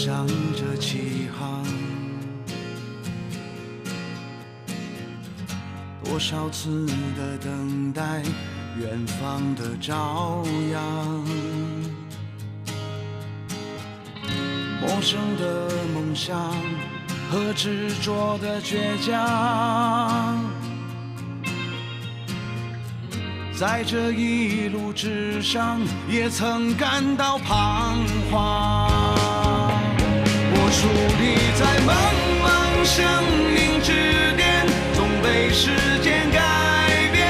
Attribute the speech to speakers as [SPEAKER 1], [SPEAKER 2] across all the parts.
[SPEAKER 1] 想着起航，多少次的等待，远方的朝阳，陌生的梦想和执着的倔强，在这一路之上也曾感到彷徨。我矗立在茫茫生命之巅，总被时间改变，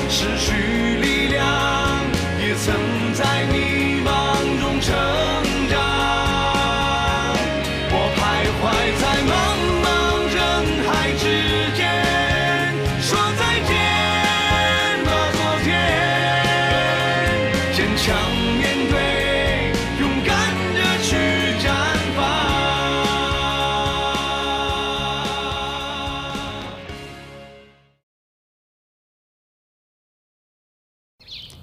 [SPEAKER 1] 失去力量也曾在迷茫中成长。我徘徊在茫茫人海之间，说再见吧昨天，坚强面对，勇敢着去绽放。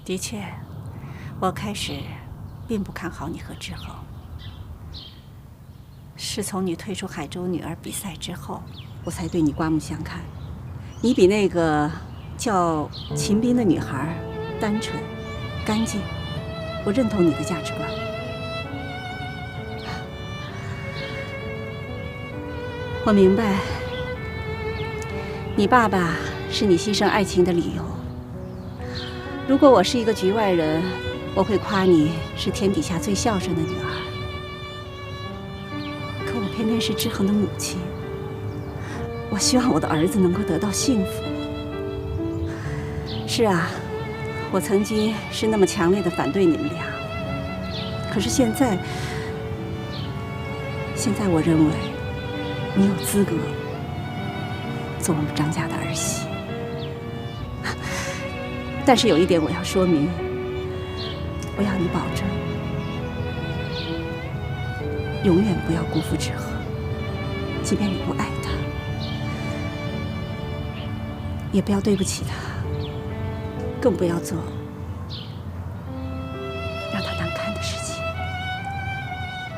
[SPEAKER 2] 的确，我开始并不看好你和志恒，是从你退出海州女儿比赛之后，我才对你刮目相看。你比那个叫秦斌的女孩单纯、干净，我认同你的价值观。我明白，你爸爸是你牺牲爱情的理由。如果我是一个局外人，我会夸你是天底下最孝顺的女儿。可我偏偏是志恒的母亲，我希望我的儿子能够得到幸福。是啊，我曾经是那么强烈的反对你们俩，可是现在我认为你有资格做我们张家的儿媳。但是有一点我要说明，我要你保证，永远不要辜负志恒，即便你不爱他，也不要对不起他，更不要做让他难堪的事情。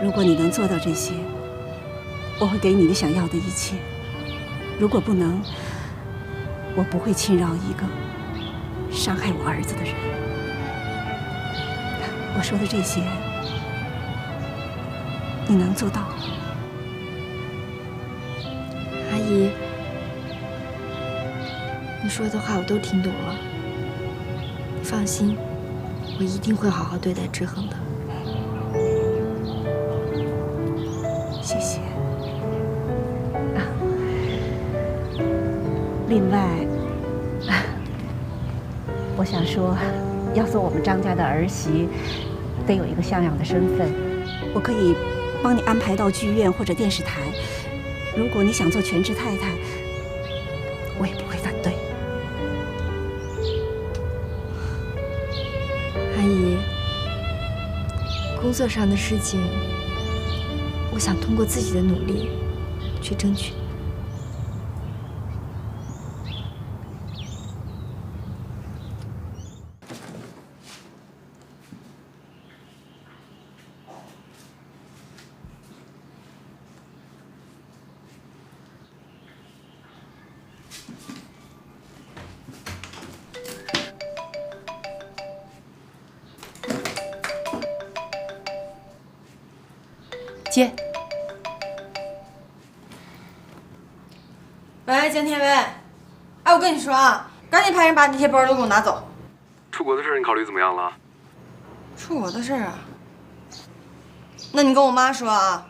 [SPEAKER 2] 如果你能做到这些，我会给你你想要的一切；如果不能，我不会轻饶一个伤害我儿子的人。我说的这些，你能做到吗？
[SPEAKER 3] 阿姨，你说的话我都听懂了。你放心，我一定会好好对待志恒的。
[SPEAKER 2] 谢谢。另外，我想说，要做我们张家的儿媳，得有一个像样的身份。我可以帮你安排到剧院或者电视台。如果你想做全职太太，我也不会反对。
[SPEAKER 3] 阿姨，工作上的事情，我想通过自己的努力去争取。
[SPEAKER 4] 接。喂，江天威，哎，我跟你说啊，赶紧派人把那些包都给我拿走。
[SPEAKER 5] 出国的事你考虑怎么样了？
[SPEAKER 4] 出国的事啊？那你跟我妈说啊。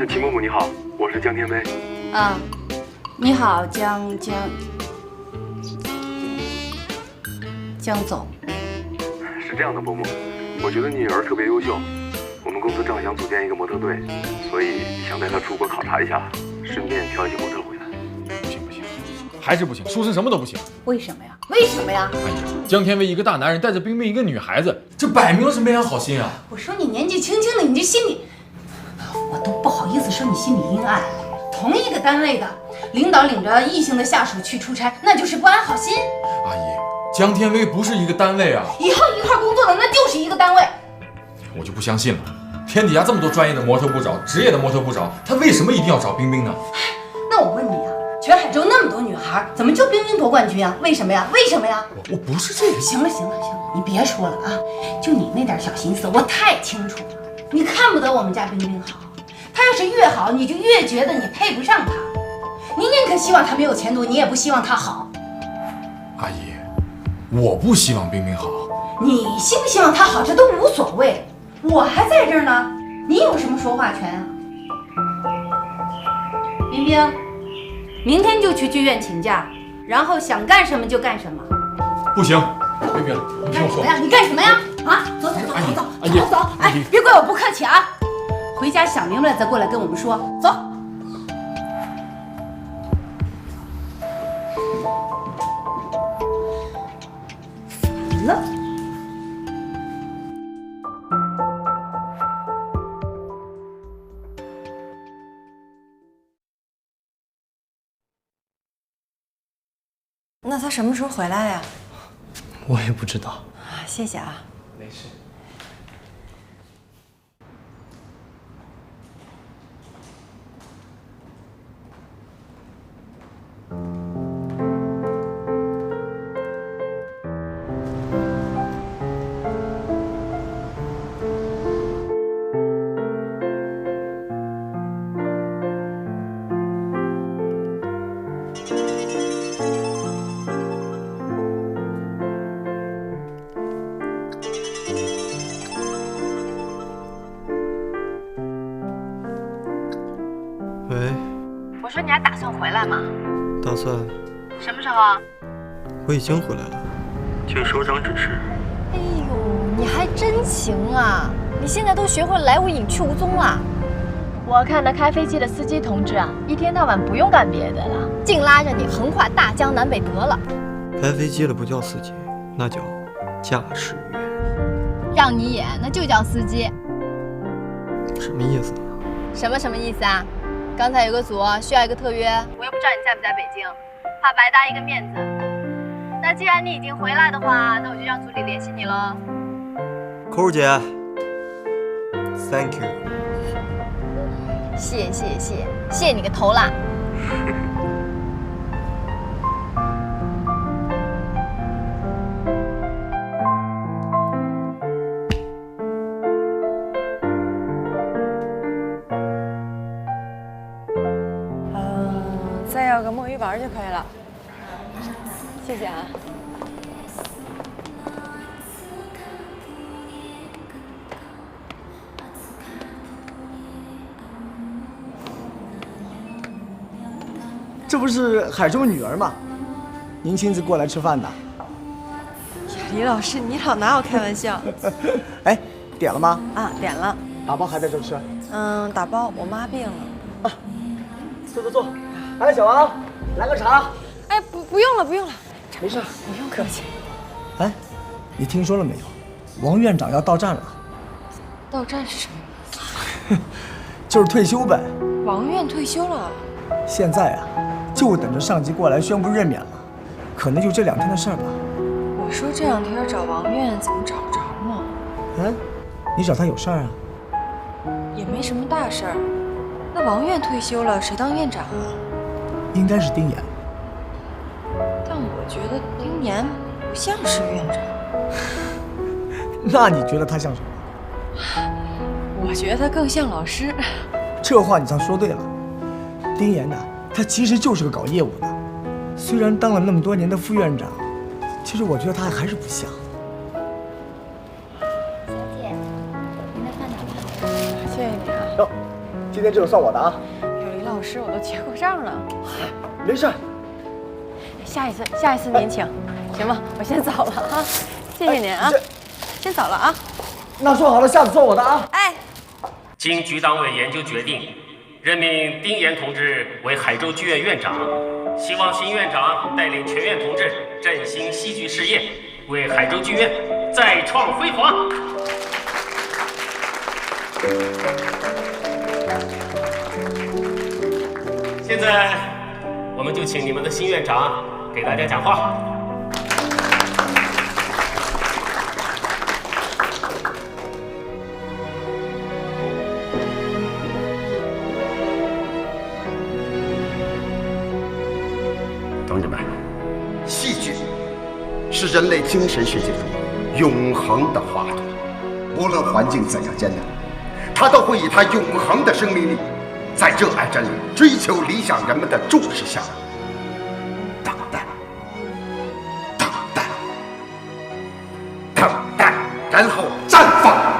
[SPEAKER 5] 秦伯母你好，我是江天威。
[SPEAKER 2] 啊，你好，江总。
[SPEAKER 5] 是这样的，伯母，我觉得你女儿特别优秀。我们公司正想组建一个模特队，所以想带她出国考察一下，顺便挑一些模特回来。
[SPEAKER 6] 不行，还是不行，说成什么都不行。
[SPEAKER 2] 为什么呀？为什么呀？
[SPEAKER 6] 哎呀，江天威一个大男人带着冰冰一个女孩子，这摆明了是没安好心啊！
[SPEAKER 2] 我说你年纪轻轻的，你这心里，我都不好意思说你心里阴暗。同一个单位的领导领着异性的下属去出差，那就是不安好心。
[SPEAKER 6] 阿姨，江天威不是一个单位啊！
[SPEAKER 2] 以后一块工作的那就是一个单位。
[SPEAKER 6] 我就不相信了，天底下这么多专业的模特不找，职业的模特不找，他为什么一定要找冰冰呢？
[SPEAKER 2] 那我问你啊，全海州那么多女孩，怎么就冰冰夺冠军啊？为什么呀？为什么呀？
[SPEAKER 6] 我不是这个。
[SPEAKER 2] 行了，你别说了啊！就你那点小心思，我太清楚了。你看不得我们家冰冰好，她要是越好，你就越觉得你配不上她。你宁可希望她没有前途，你也不希望她好。
[SPEAKER 6] 阿姨，我不希望冰冰好。
[SPEAKER 2] 你希不希望她好，这都无所谓。我还在这儿呢，你有什么说话权啊？冰冰，明天就去剧院请假，然后想干什么就干什么。
[SPEAKER 6] 不行，冰冰，你听我说。
[SPEAKER 2] 你干什么呀？啊，走！哎，别怪我不客气啊！回家想明白了再过来跟我们说。走。烦了。
[SPEAKER 4] 那他什么时候回来呀？
[SPEAKER 7] 我也不知道。
[SPEAKER 4] 谢谢啊。
[SPEAKER 7] 没事。喂，
[SPEAKER 8] 我说你还打算回来吗？
[SPEAKER 7] 打算。
[SPEAKER 8] 什么时候啊？
[SPEAKER 7] 我已经回来了。
[SPEAKER 5] 请首长指示。
[SPEAKER 3] 哎呦，你还真行啊！你现在都学会来无影去无踪了。
[SPEAKER 8] 我看那开飞机的司机同志啊，一天到晚不用干别的了，
[SPEAKER 3] 净拉着你横跨大江南北得了。
[SPEAKER 7] 开飞机了不叫司机，那叫驾驶员。
[SPEAKER 3] 让你演那就叫司机。
[SPEAKER 7] 什么意思啊？
[SPEAKER 3] 什么意思啊？刚才有个组需要一个特约，我又不知道你在不在北京，怕白搭一个面子。那既然你已经回来的话，那我就让组里联系你喽。
[SPEAKER 7] 扣姐 ，Thank you。
[SPEAKER 3] 谢你个头啦！
[SPEAKER 4] 再要个墨鱼板就可以了。谢谢啊。
[SPEAKER 9] 这不是海州女儿吗？您亲自过来吃饭的？
[SPEAKER 4] 李老师，你老拿我开玩笑。
[SPEAKER 9] 哎，点了吗？
[SPEAKER 4] 啊，点了。
[SPEAKER 9] 打包还在这吃？
[SPEAKER 4] 打包，我妈病了。
[SPEAKER 9] 啊，坐。哎，小王，来个茶。
[SPEAKER 4] 哎，不用了。
[SPEAKER 9] 没事，
[SPEAKER 4] 不用客气。
[SPEAKER 9] 哎，你听说了没有？王院长要到站了。
[SPEAKER 4] 到站是什么意思？
[SPEAKER 9] 就是退休呗。
[SPEAKER 4] 王院退休了。
[SPEAKER 9] 现在啊，就等着上级过来宣布任免了，可能就这2天的事儿吧。
[SPEAKER 4] 我说这2天找王院怎么找不着呢？
[SPEAKER 9] 嗯，你找他有事儿啊？
[SPEAKER 4] 也没什么大事儿。那王院退休了，谁当院长啊？
[SPEAKER 9] 应该是丁岩。
[SPEAKER 4] 但我觉得丁岩不像是院长。
[SPEAKER 9] 那你觉得他像什么？
[SPEAKER 4] 我觉得他更像老师。
[SPEAKER 9] 这话你倒说对了。丁岩呐，他其实就是个搞业务的，虽然当了那么多年的副院长，其实我觉得他还是不像。
[SPEAKER 3] 小姐，您的饭打包。
[SPEAKER 4] 谢谢你啊。
[SPEAKER 9] 哟，今天这个算我的啊。
[SPEAKER 4] 有李老师，我都结过账了。
[SPEAKER 9] 没事。
[SPEAKER 4] 下一次您请，行吗？我先走了啊。谢谢您啊。先走了啊。
[SPEAKER 9] 那说好了，下次算我的啊。
[SPEAKER 4] 哎。
[SPEAKER 10] 经局党委研究决定，任命丁岩同志为海州剧院院长，希望新院长带领全院同志振兴戏剧事业，为海州剧院再创辉煌。现在，我们就请你们的新院长给大家讲话。
[SPEAKER 11] 同志们，戏剧是人类精神世界中永恒的华土，无论环境怎样艰难，它都会以它永恒的生命力，在热爱真理、追求理想人们的注视下，等待，等待，等待，然后绽放。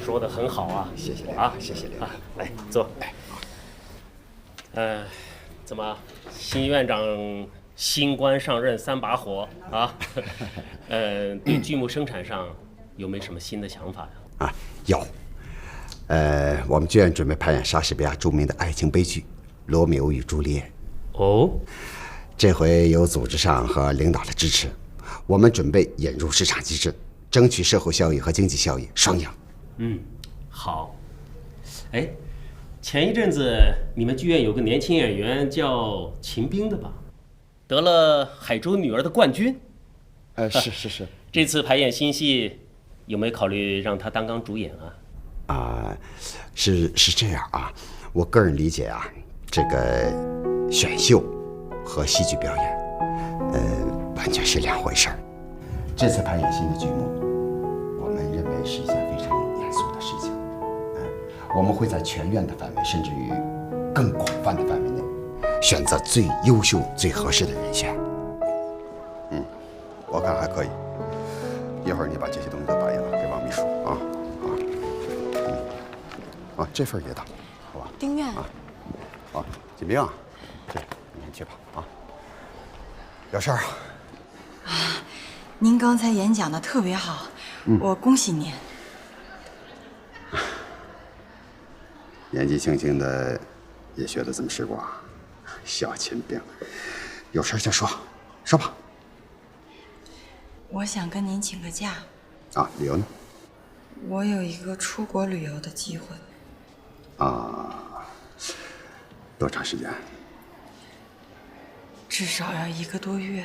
[SPEAKER 10] 说的很好啊，
[SPEAKER 11] 谢谢
[SPEAKER 10] 啊，
[SPEAKER 11] 谢谢
[SPEAKER 10] 啊，来坐。怎么新院长新官上任3把火啊？对剧目生产上有没有什么新的想法呀？
[SPEAKER 11] 啊，有。我们剧院准备排演莎士比亚著名的爱情悲剧《罗密欧与朱丽叶》。
[SPEAKER 10] 哦，
[SPEAKER 11] 这回有组织上和领导的支持，我们准备引入市场机制，争取社会效益和经济效益双赢。
[SPEAKER 10] 好。哎，前一阵子你们剧院有个年轻演员叫秦冰的吧，得了海州女儿的冠军。
[SPEAKER 11] 是。
[SPEAKER 10] 这次排演新戏，有没有考虑让她当主演啊？
[SPEAKER 11] 是这样啊，我个人理解啊，这个选秀和戏剧表演，完全是两回事儿。这次排演新的剧目，我们认为是一件非常严肃的事情。我们会在全院的范围，甚至于更广泛的范围内，选择最优秀、最合适的人选。我看还可以。一会儿你把这些东西都打印了，给王秘书啊。这份也打，好吧？
[SPEAKER 4] 丁院
[SPEAKER 11] 好，锦冰啊，这你先去吧啊。有事儿啊？
[SPEAKER 12] 您刚才演讲的特别好，我恭喜您。
[SPEAKER 11] 年纪轻轻的也学得这么识广，小秦冰，有事就说吧。
[SPEAKER 12] 我想跟您请个假。
[SPEAKER 11] 理由呢？
[SPEAKER 12] 我有一个出国旅游的机会。
[SPEAKER 11] 多长时间？
[SPEAKER 12] 至少要1个多月。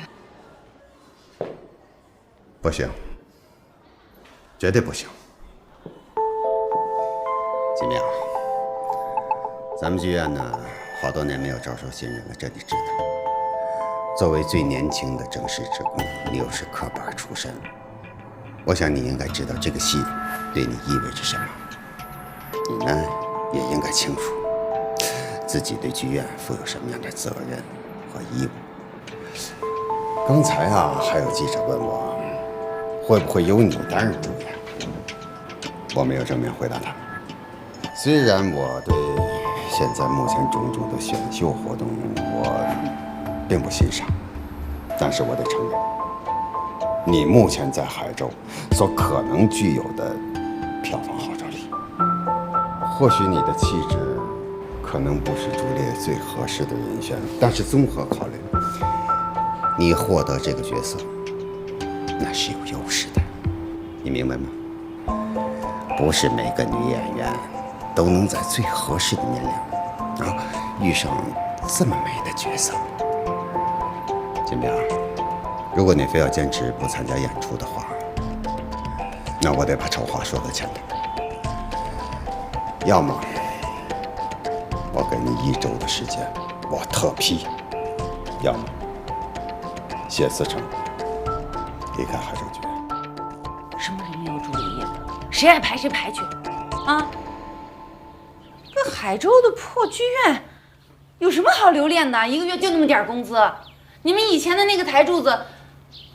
[SPEAKER 11] 不行，绝对不行。金明，咱们剧院呢，好多年没有招收新人了，这你知道。作为最年轻的正式职工，你又是科班出身，我想你应该知道这个戏对你意味着什么。你呢，也应该清楚自己对剧院负有什么样的责任和义务。刚才还有记者问我，会不会由你担任主演？我没有正面回答他。虽然我对现在目前种种的选秀活动我并不欣赏，但是我得承认，你目前在海州所可能具有的票房号召力，或许你的气质可能不是朱丽叶最合适的人选，但是综合考虑，你获得这个角色那是有优势的，你明白吗？不是每个女演员都能在最合适的年龄遇上这么美的角色。金明，如果你非要坚持不参加演出的话，那我得把丑话说在前头。要么我给你1周的时间，我特批；要么谢思成离开海州剧院。
[SPEAKER 4] 什么人没有朱丽叶的？谁爱排谁排去啊！这海州的破剧院有什么好留恋的？一个月就那么点工资，你们以前的那个台柱子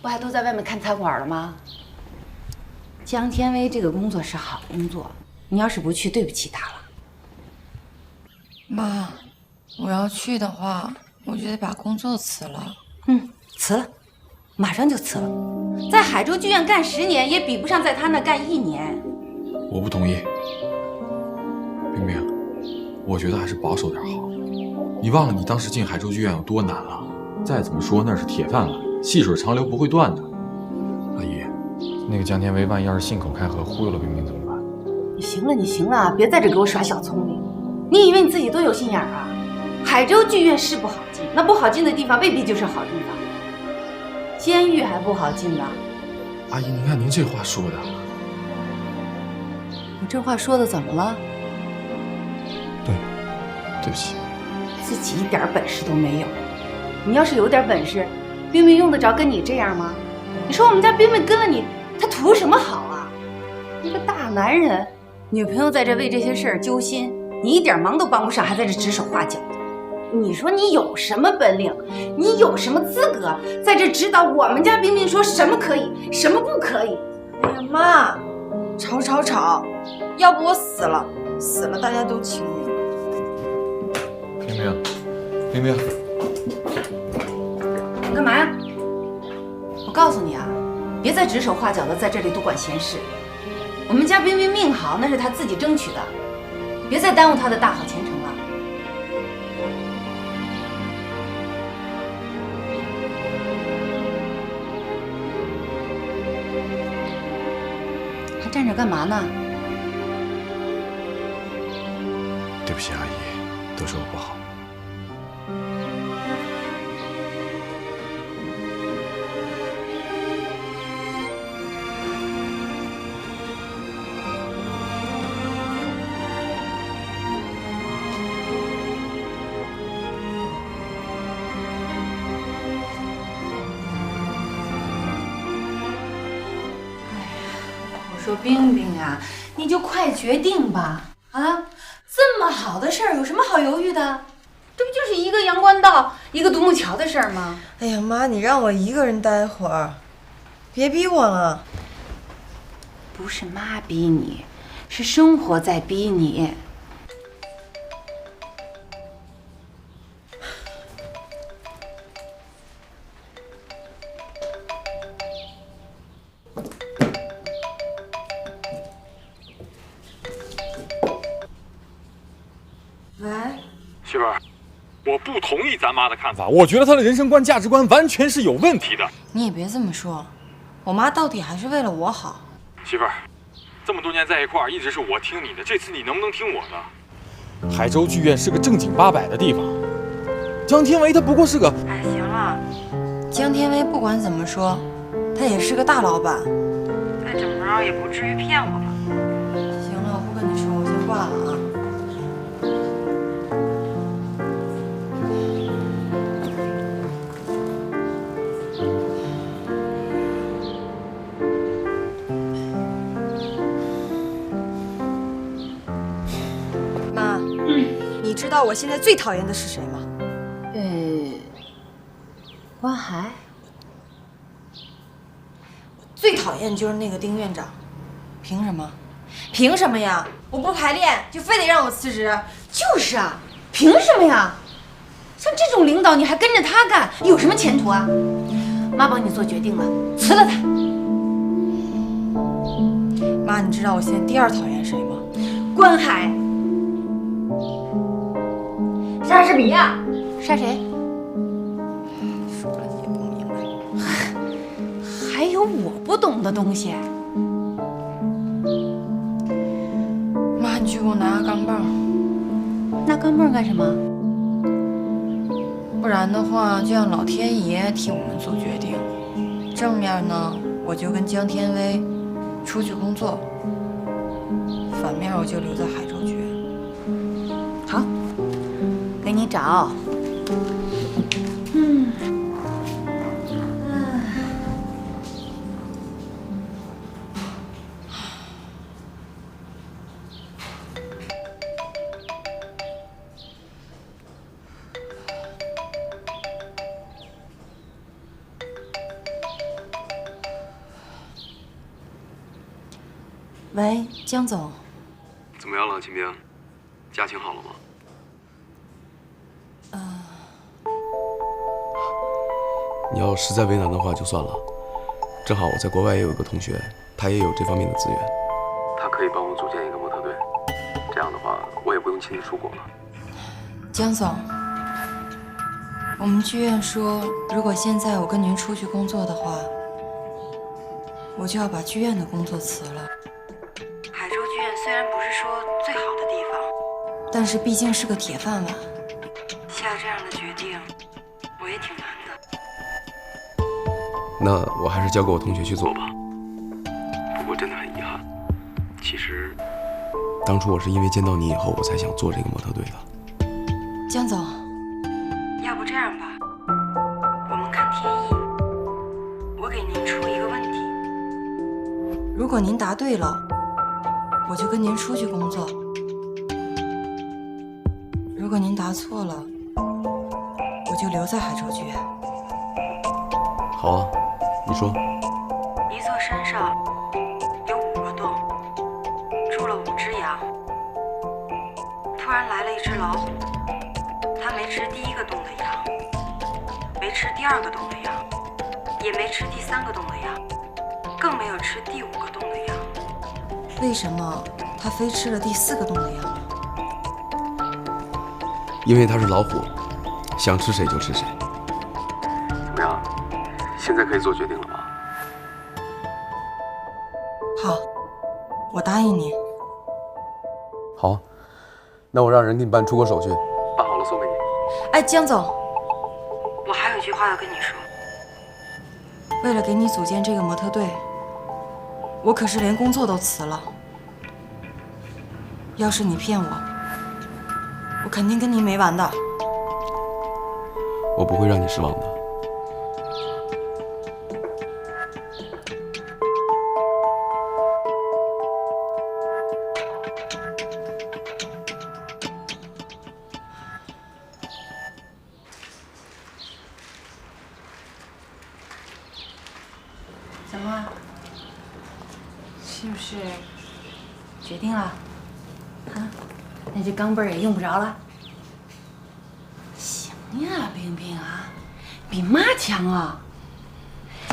[SPEAKER 4] 不还都在外面看餐馆了吗？江天威这个工作是好工作，你要是不去，对不起他了。
[SPEAKER 12] 妈，我要去的话，我就得把工作辞了。
[SPEAKER 4] 辞了，马上就辞了。在海州剧院干10年，也比不上在他那干1年。
[SPEAKER 6] 我不同意，冰冰，我觉得还是保守点好。你忘了你当时进海州剧院有多难了？再怎么说那是铁饭碗，细水长流不会断的。阿姨，那个江天威万一要是信口开河忽悠了冰冰怎么办？
[SPEAKER 4] 你行了，你行了，别在这给我耍小聪明。你以为你自己多有心眼啊？海州剧院是不好进，那不好进的地方未必就是好地方。监狱还不好进呢。
[SPEAKER 6] 阿姨，您看您这话说的，
[SPEAKER 4] 我这话说的怎么了？
[SPEAKER 6] 对不起。
[SPEAKER 4] 自己一点本事都没有。你要是有点本事，冰冰用得着跟你这样吗？你说我们家冰冰跟了你，他图什么好啊？一个大男人，女朋友在这为这些事儿揪心，你一点忙都帮不上，还在这指手画脚的。你说你有什么本领？你有什么资格在这指导我们家冰冰说什么可以，什么不可以？
[SPEAKER 12] 哎呀妈，吵，要不我死了大家都清静。
[SPEAKER 6] 冰冰，
[SPEAKER 4] 你干嘛呀？我告诉你啊，别再指手画脚的在这里多管闲事。我们家冰冰命好，那是她自己争取的，别再耽误她的大好前程了。还站着干嘛呢？
[SPEAKER 6] 对不起，阿姨，都是我不好。
[SPEAKER 4] 说冰冰啊，你就快决定吧！啊，这么好的事儿有什么好犹豫的？这不就是一个阳关道，一个独木桥的事儿吗？
[SPEAKER 12] 哎呀妈，你让我一个人待会儿，别逼我了。
[SPEAKER 4] 不是妈逼你，是生活在逼你。
[SPEAKER 6] 媳妇儿，我不同意咱妈的看法，我觉得她的人生观、价值观完全是有问题的。
[SPEAKER 12] 你也别这么说，我妈到底还是为了我好。
[SPEAKER 6] 媳妇儿，这么多年在一块儿，一直是我听你的，这次你能不能听我的？海州剧院是个正经八百的地方，江天维他不过是个……
[SPEAKER 12] 哎，行了，江天维不管怎么说，他也是个大老板，再怎么着也不至于骗我吧？行了，我不跟你说，我先挂了啊。妈，你知道我现在最讨厌的是谁吗？
[SPEAKER 4] 关海。
[SPEAKER 12] 最讨厌就是那个丁院长，凭什么？凭什么呀？我不排练就非得让我辞职？
[SPEAKER 4] 就是啊，凭什么呀？像这种领导你还跟着他干，有什么前途啊？妈帮你做决定了，辞了他。
[SPEAKER 12] 妈，你知道我现在第二讨厌谁吗？
[SPEAKER 4] 关海。莎士比亚。杀谁？
[SPEAKER 12] 说了你也不明白。
[SPEAKER 4] 还有我不懂的东西。
[SPEAKER 12] 妈，你去给我拿个钢镚。
[SPEAKER 4] 拿钢镚干什么？
[SPEAKER 12] 不然的话，就让老天爷替我们做决定。正面呢，我就跟江天威出去工作；反面我就留在海州剧院。
[SPEAKER 4] 好，给你找。
[SPEAKER 12] 喂，江总。
[SPEAKER 5] 怎么样了，秦冰？家情好了吗？
[SPEAKER 13] 你要实在为难的话就算了，正好我在国外也有一个同学，他也有这方面的资源，
[SPEAKER 5] 他可以帮我组建一个模特队，这样的话我也不用亲自出国了。
[SPEAKER 12] 江总，我们剧院说，如果现在我跟您出去工作的话，我就要把剧院的工作辞了。海州剧院虽然不但是毕竟是个铁饭碗，下这样的决定我也挺难的。
[SPEAKER 13] 那我还是交给我同学去做吧。
[SPEAKER 5] 不过真的很遗憾，其实
[SPEAKER 13] 当初我是因为见到你以后，我才想做这个模特队的。
[SPEAKER 12] 江总，要不这样吧，我们看天意。我给您出一个问题，如果您答对了，我就跟您出去工作；如果您答错了，我就留在海州剧院。
[SPEAKER 13] 好啊，你说。
[SPEAKER 12] 一座山上有5个洞，住了5只羊。突然来了一只老虎，它没吃第1个洞的羊，没吃第2个洞的羊，也没吃第3个洞的羊，更没有吃第5个洞的羊。为什么它非吃了第4个洞的羊呢？
[SPEAKER 13] 因为它是老虎，想吃谁就吃谁。
[SPEAKER 5] 怎么样？现在可以做决定了吧？
[SPEAKER 12] 好，我答应你。
[SPEAKER 13] 好，那我让人给你办出国手续。
[SPEAKER 5] 办好了送给你。
[SPEAKER 12] 哎，江总，我还有一句话要跟你说。为了给你组建这个模特队，我可是连工作都辞了。要是你骗我，我肯定跟你没完的。
[SPEAKER 13] 我不会让你失望的。
[SPEAKER 4] 怎么？是不是决定了？啊？那这钢镚儿也用不着了？行呀，冰冰啊，比妈强啊！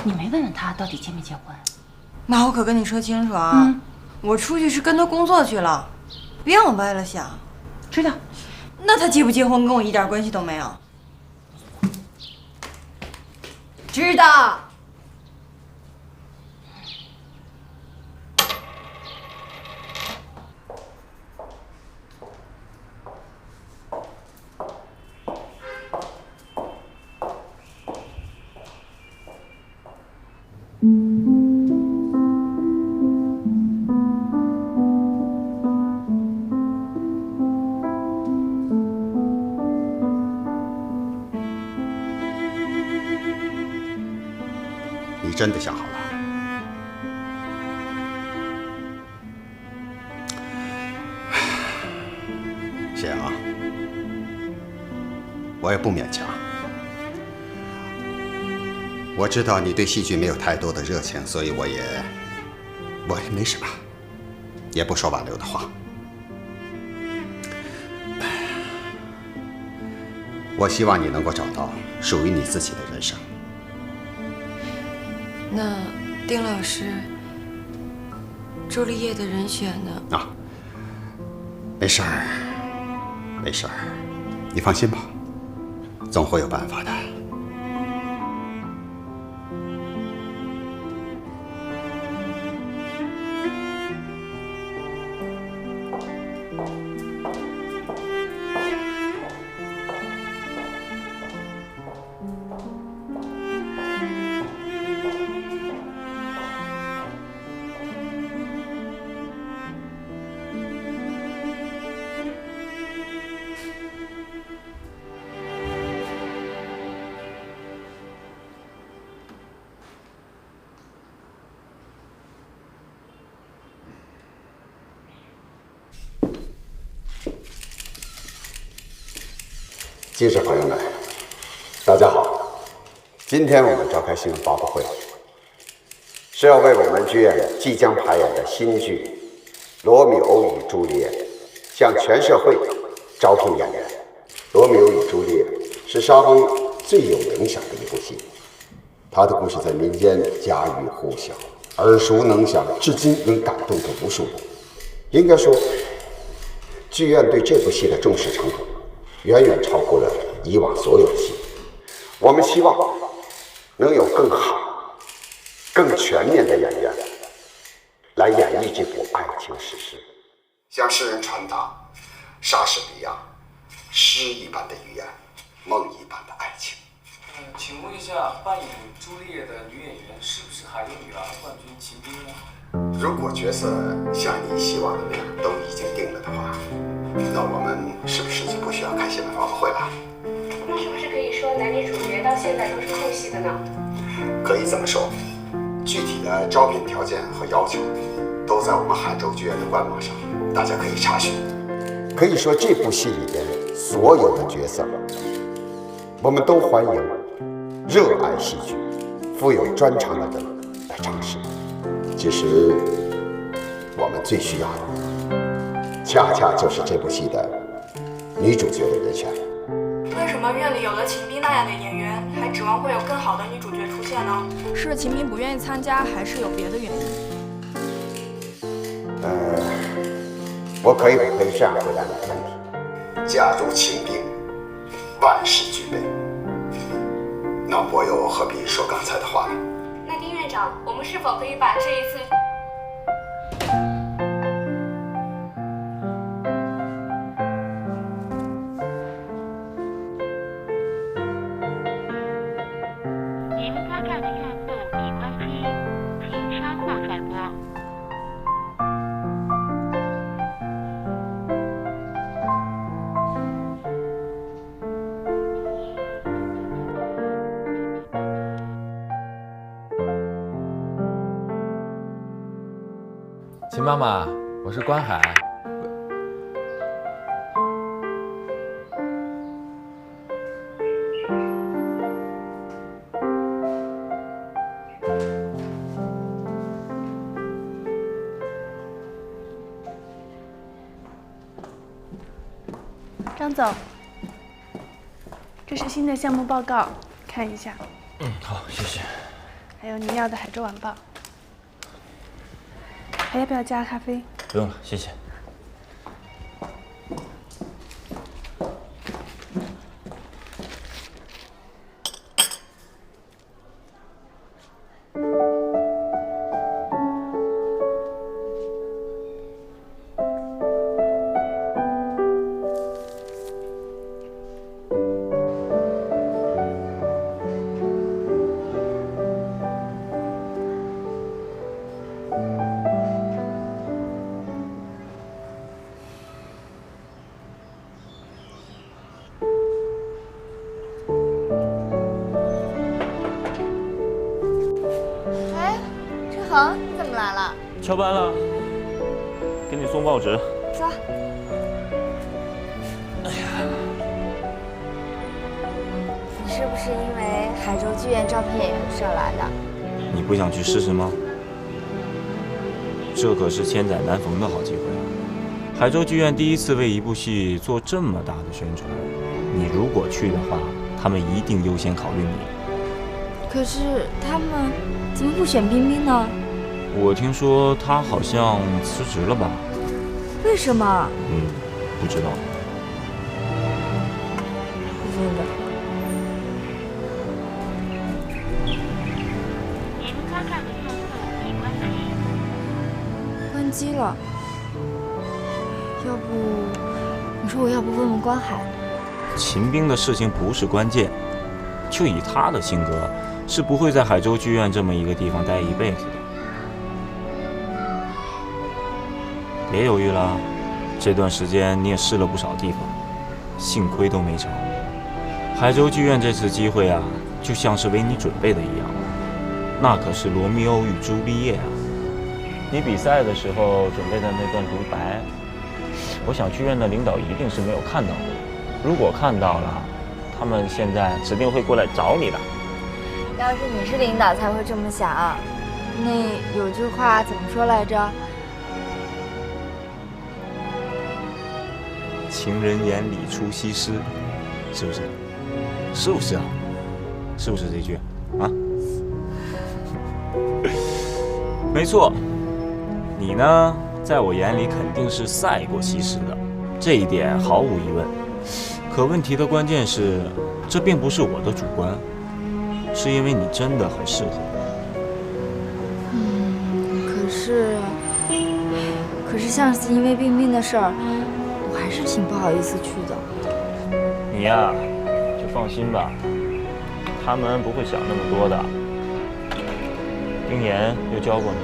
[SPEAKER 4] 你没问问他到底结没结婚？
[SPEAKER 12] 那我可跟你说清楚啊，我出去是跟他工作去了，别往歪了想。
[SPEAKER 4] 知道。
[SPEAKER 12] 那他结不结婚跟我一点关系都没有。
[SPEAKER 4] 知道。
[SPEAKER 11] 你真的想好了？谢阳，我也不勉强。我知道你对戏剧没有太多的热情，所以我也没什么，也不说挽留的话。我希望你能够找到属于你自己的人生。
[SPEAKER 12] 那丁老师，朱丽叶的人选呢？
[SPEAKER 11] 啊，没事儿，没事儿，你放心吧，总会有办法的。记者朋友们，大家好！今天我们召开新闻发布会，是要为我们剧院即将排演的新剧《罗密欧与朱丽叶》向全社会招聘演员。《罗密欧与朱丽叶》是莎翁最有影响的一部戏，他的故事在民间家喻户晓，耳熟能详，至今仍感动着无数人。应该说，剧院对这部戏的重视程度远远超过了以往所有的戏。我们希望能有更好、更全面的演员来演绎这部爱情史诗，向世人传达莎士比亚诗一般的语言，梦一般的爱情。
[SPEAKER 14] 请问一下，扮演朱丽叶的女演员是不是《海州女儿》冠军秦冰呢？
[SPEAKER 11] 如果角色像你希望的那样都已经定了的话，那我们是不是就不需要开新闻发布会了？
[SPEAKER 15] 那是不是可以说男女主角到现在都是空戏的呢？
[SPEAKER 11] 可以这么说，具体的招聘条件和要求都在我们海州剧院的官网上，大家可以查询。可以说这部戏里边所有的角色，我们都欢迎热爱戏剧、富有专长的人来尝试。其实我们最需要的，恰恰就是这部戏的女主角的人选。
[SPEAKER 15] 为什么院里有了秦冰那样的演员，还指望会有更好的女主角出现呢？是秦冰不愿意参加，还是有别的原因？
[SPEAKER 11] 我可以这样回答你的问题：假如秦冰万事俱备，那我又何必说刚才的话呢？
[SPEAKER 15] 那丁院长，我们是否可以把这一次……
[SPEAKER 16] 您拨打的用户已关机，请稍后再拨。
[SPEAKER 6] 秦妈妈，我是关海。
[SPEAKER 17] 张总，这是新的项目报告，看一下。
[SPEAKER 18] 好，谢谢。
[SPEAKER 17] 还有您要的《海州晚报》。还要不要加咖啡？
[SPEAKER 18] 不用了，谢谢。
[SPEAKER 3] 你怎么来了？
[SPEAKER 18] 翘班了，给你送报纸。
[SPEAKER 3] 走。
[SPEAKER 18] 哎呀，
[SPEAKER 3] 你是不是因为海州剧院招聘演员的事儿来的？
[SPEAKER 18] 你不想去试试吗？这可是千载难逢的好机会啊！海州剧院第一次为一部戏做这么大的宣传，你如果去的话，他们一定优先考虑你。
[SPEAKER 12] 可是他们怎么不选冰冰呢？
[SPEAKER 18] 我听说他好像辞职了吧？
[SPEAKER 12] 为什么？
[SPEAKER 18] 不知道。
[SPEAKER 12] 不知道。
[SPEAKER 16] 您拨打的用户已关机。
[SPEAKER 12] 关机了。要不，你说我要不问问关海？
[SPEAKER 18] 秦冰的事情不是关键，就以他的性格，是不会在海州剧院这么一个地方待一辈子的。别犹豫了，这段时间你也试了不少地方，幸亏都没成。海州剧院这次机会啊，就像是为你准备的一样，那可是罗密欧与朱丽叶啊！你比赛的时候准备的那段独白，我想剧院的领导一定是没有看到的。如果看到了，他们现在指定会过来找你的。
[SPEAKER 3] 要是你是领导才会这么想。那有句话怎么说来着？
[SPEAKER 18] 情人眼里出西施，是不是？是不是啊？是不是这句啊？没错，你呢，在我眼里肯定是赛过西施的，这一点毫无疑问。可问题的关键是，这并不是我的主观，是因为你真的很适合。
[SPEAKER 12] 可是上次因为冰冰的事儿，我还是是挺不好意思去的。
[SPEAKER 18] 你呀，就放心吧，他们不会想那么多的。丁岩又教过你，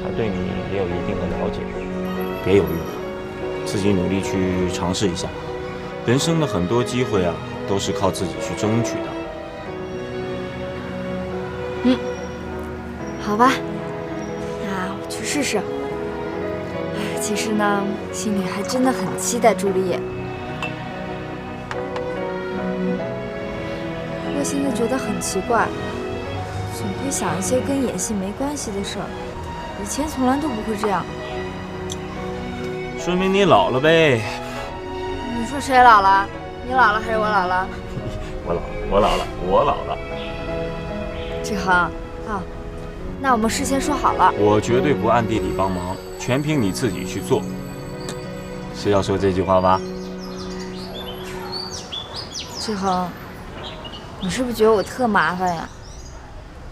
[SPEAKER 18] 他对你也有一定的了解，别犹豫了，自己努力去尝试一下。人生的很多机会啊，都是靠自己去争取的。
[SPEAKER 12] 好吧，那我去试试。其实呢，心里还真的很期待朱丽叶。不过现在觉得很奇怪，总会想一些跟演戏没关系的事儿，以前从来都不会这样。
[SPEAKER 18] 说明你老了呗。
[SPEAKER 12] 你说谁老了？你老了还是我老了？
[SPEAKER 18] 我老了。
[SPEAKER 12] 志恒啊，那我们事先说好了，
[SPEAKER 18] 我绝对不暗地里帮忙，全凭你自己去做。是要说这句话吧？
[SPEAKER 12] 志恒，你是不是觉得我特麻烦呀？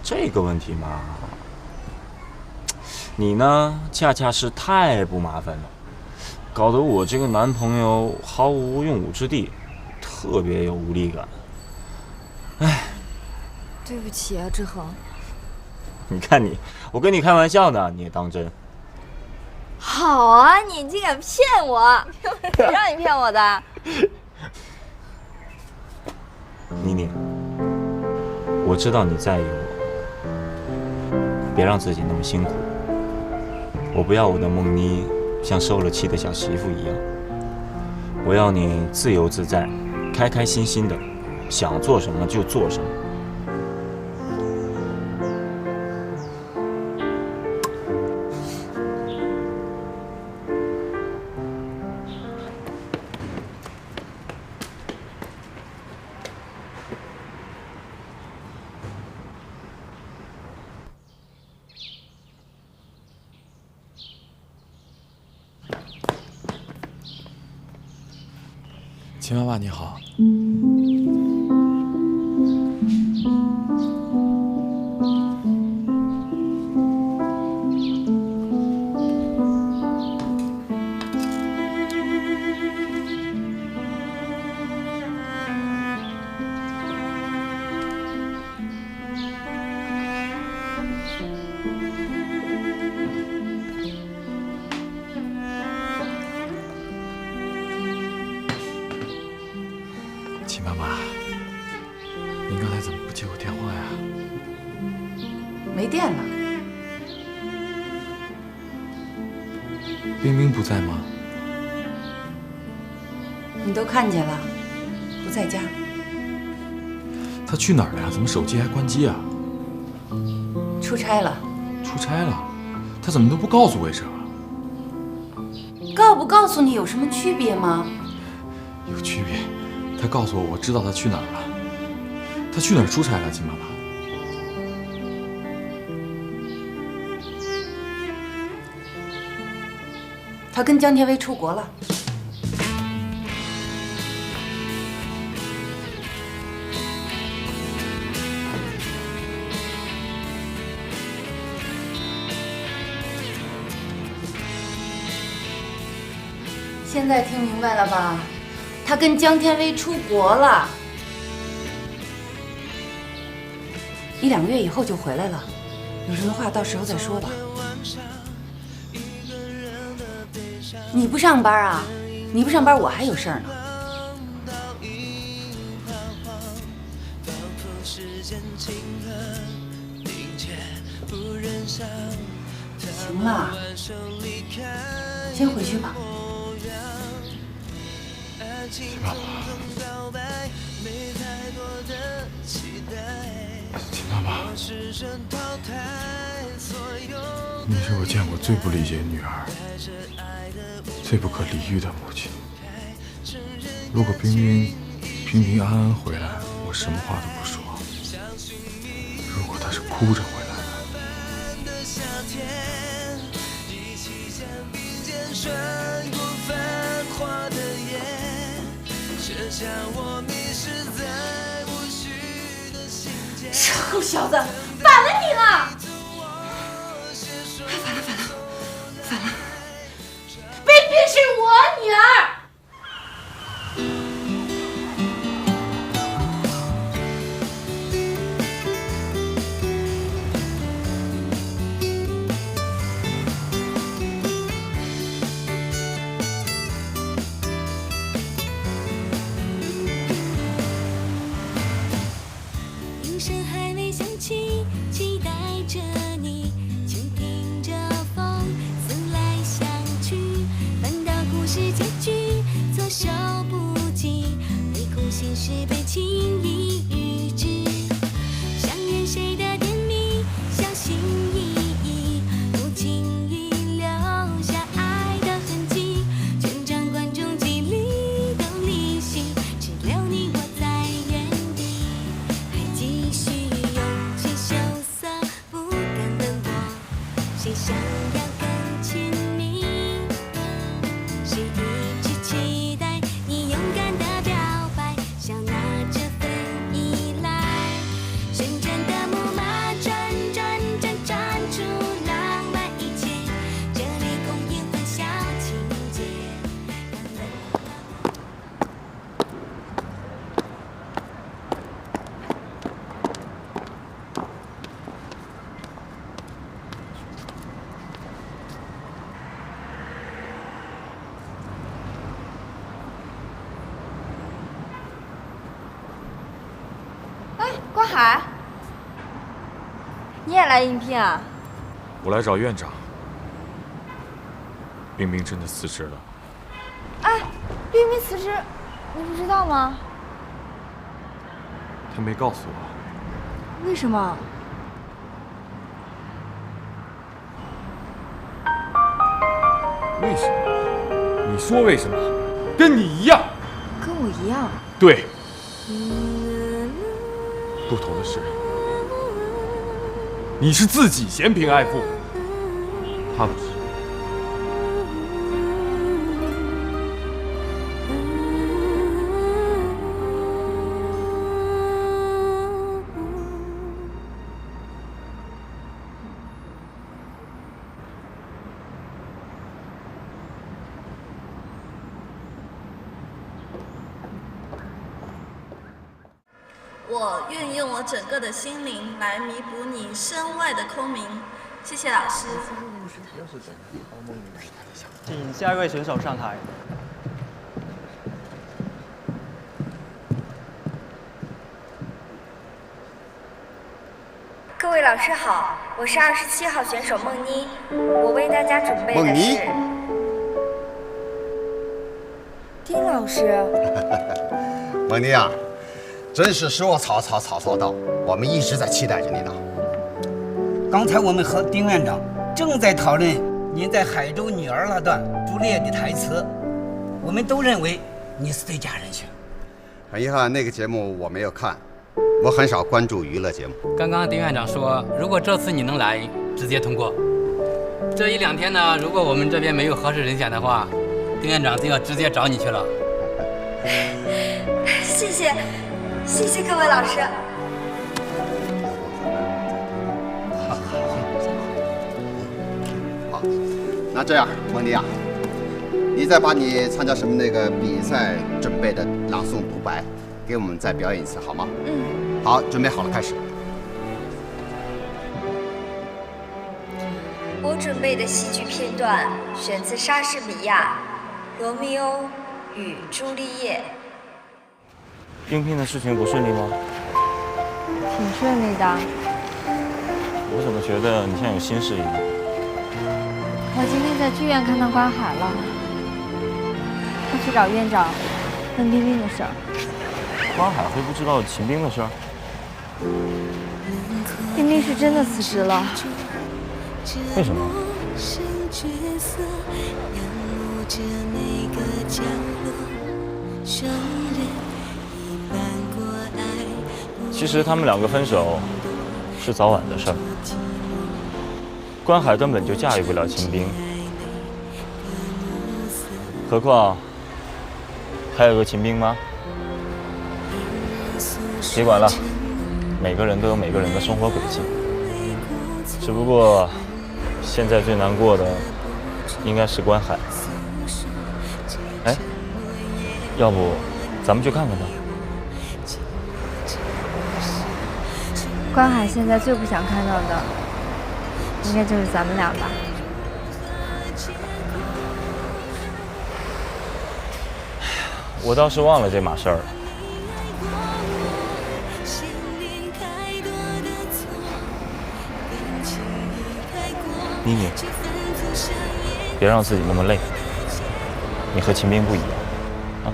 [SPEAKER 18] 这个问题嘛，你呢，恰恰是太不麻烦了，搞得我这个男朋友毫无用武之地，特别有无力感。唉，
[SPEAKER 12] 对不起啊，志恒。
[SPEAKER 18] 你看你，我跟你开玩笑呢，你也当真？
[SPEAKER 12] 好啊，你竟敢骗我！谁让你骗我的？
[SPEAKER 18] 妮妮，我知道你在意我，别让自己那么辛苦。我不要我的梦妮像受了气的小媳妇一样，我要你自由自在，开开心心的，想做什么就做什么。
[SPEAKER 6] 秦妈妈你好。秦妈妈，您刚才怎么不接我电话呀？
[SPEAKER 4] 没电了。
[SPEAKER 6] 冰冰不在吗？
[SPEAKER 4] 你都看见了，不在家。
[SPEAKER 6] 她去哪儿了呀？怎么手机还关机啊？
[SPEAKER 4] 出差了。
[SPEAKER 6] 出差了？她怎么都不告诉我一声啊？
[SPEAKER 4] 告不告诉你有什么区别吗？
[SPEAKER 6] 有区别。他告诉我，我知道他去哪儿了。他去哪儿出差了，秦妈妈？
[SPEAKER 4] 他跟江天威出国了。现在听明白了吧？他跟江天威出国了，1、2个月以后就回来了。有什么话到时候再说吧。你不上班啊？你不上班，我还有事儿呢。行了，先回去吧。
[SPEAKER 6] 秦妈妈，秦妈妈，你是我见过最不理解女儿、最不可理喻的母亲。如果冰冰平平安安回来，我什么话都不说；如果她是哭着回来
[SPEAKER 4] 臭小子，反了你了！反了！冰冰是我女儿。
[SPEAKER 19] 心事被轻易预知，想念谁的甜蜜，小心翼翼，不经意留下爱的痕迹，全场观众极力都离席，只留你我在原地，还继续用尽羞涩，不敢奔波，谁想要更亲密，谁一直期待你勇敢的表白，想拿这份依赖，旋转的木马转转转转出浪漫一切，这里公映欢笑情节。
[SPEAKER 12] 哎，关海，你也来应聘啊？
[SPEAKER 6] 我来找院长。冰冰真的辞职了。
[SPEAKER 12] 哎，冰冰辞职，你不知道吗？
[SPEAKER 6] 他没告诉我。
[SPEAKER 12] 为什么？
[SPEAKER 6] 为什么？你说为什么？跟你一样。
[SPEAKER 12] 跟我一样。
[SPEAKER 6] 对。不同的是，你是自己嫌贫爱富，他不是。
[SPEAKER 20] 我愿用我整个的心灵来弥补你身外的空明，谢谢老师。
[SPEAKER 7] 请下一位选手上台。
[SPEAKER 21] 各位老师好，我是27号选手孟妮，我为大家准备的是丁老师。
[SPEAKER 11] 孟妮啊，真是说曹操，曹操到，我们一直在期待着你呢。
[SPEAKER 22] 刚才我们和丁院长正在讨论您在《海州女儿》那段朱丽叶的台词，我们都认为你是最佳人选。
[SPEAKER 11] 很遗憾，那个节目我没有看，我很少关注娱乐节目。
[SPEAKER 23] 刚刚丁院长说，如果这次你能来，直接通过。这一两天呢，如果我们这边没有合适人选的话，丁院长就要直接找你去了。
[SPEAKER 21] 谢谢，谢谢各位老师。
[SPEAKER 11] 好，那这样，孟妮啊，你再把你参加什么那个比赛准备的朗诵独白，给我们再表演一次好吗？
[SPEAKER 21] 嗯。
[SPEAKER 11] 好，准备好了，开始。
[SPEAKER 21] 我准备的戏剧片段选自莎士比亚《罗密欧与朱丽叶》。
[SPEAKER 18] 应聘的事情不顺利吗？
[SPEAKER 12] 挺顺利的。
[SPEAKER 18] 我怎么觉得你像有新事一样？
[SPEAKER 12] 我今天在剧院看到关海了，他去找院长问冰冰的事儿。
[SPEAKER 18] 关海会不知道秦冰的事儿？
[SPEAKER 12] 冰冰是真的辞职了。
[SPEAKER 18] 为什么？其实他们两个分手是早晚的事儿。关海根本就驾驭不了秦冰，何况还有个秦冰吗？别管了，每个人都有每个人的生活轨迹。只不过现在最难过的应该是关海。哎，要不咱们去看看他？
[SPEAKER 12] 关海现在最不想看到的，应该就是咱们俩吧。
[SPEAKER 18] 我倒是忘了这码事儿了。妮妮，别让自己那么累。你和秦冰不一样，啊。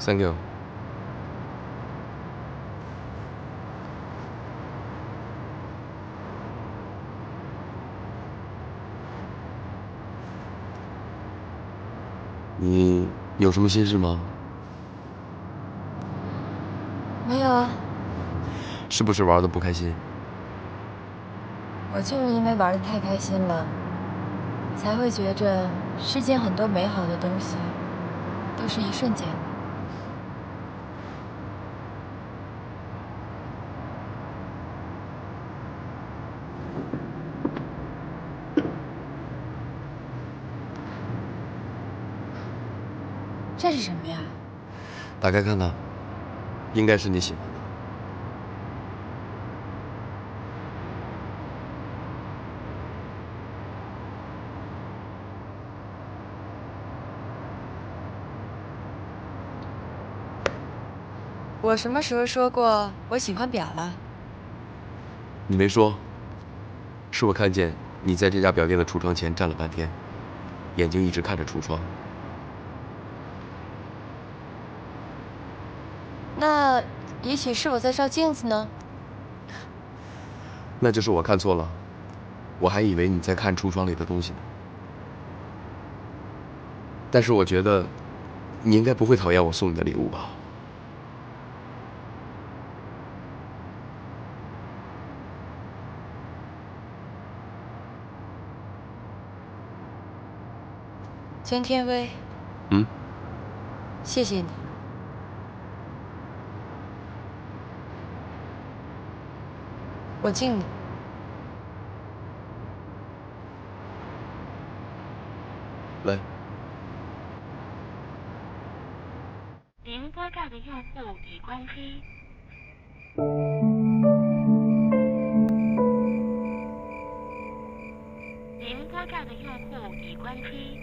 [SPEAKER 13] Thank you。你有什么心事吗？
[SPEAKER 12] 没有啊，
[SPEAKER 13] 是不是玩的不开心？
[SPEAKER 12] 我就是因为玩的太开心了，才会觉着世间很多美好的东西都是一瞬间的。这是什么呀？
[SPEAKER 13] 打开看看，应该是你喜欢的。
[SPEAKER 12] 我什么时候说过我喜欢表了？
[SPEAKER 13] 你没说，是我看见你在这家表店的橱窗前站了半天，眼睛一直看着橱窗。
[SPEAKER 12] 那也许是我在照镜子呢。
[SPEAKER 13] 那就是我看错了，我还以为你在看橱窗里的东西呢。但是我觉得，你应该不会讨厌我送你的礼物吧？
[SPEAKER 12] 江天威，谢谢你。我敬你。
[SPEAKER 13] 来。
[SPEAKER 16] 您拨打的用户已关机。您拨打的用户已关机。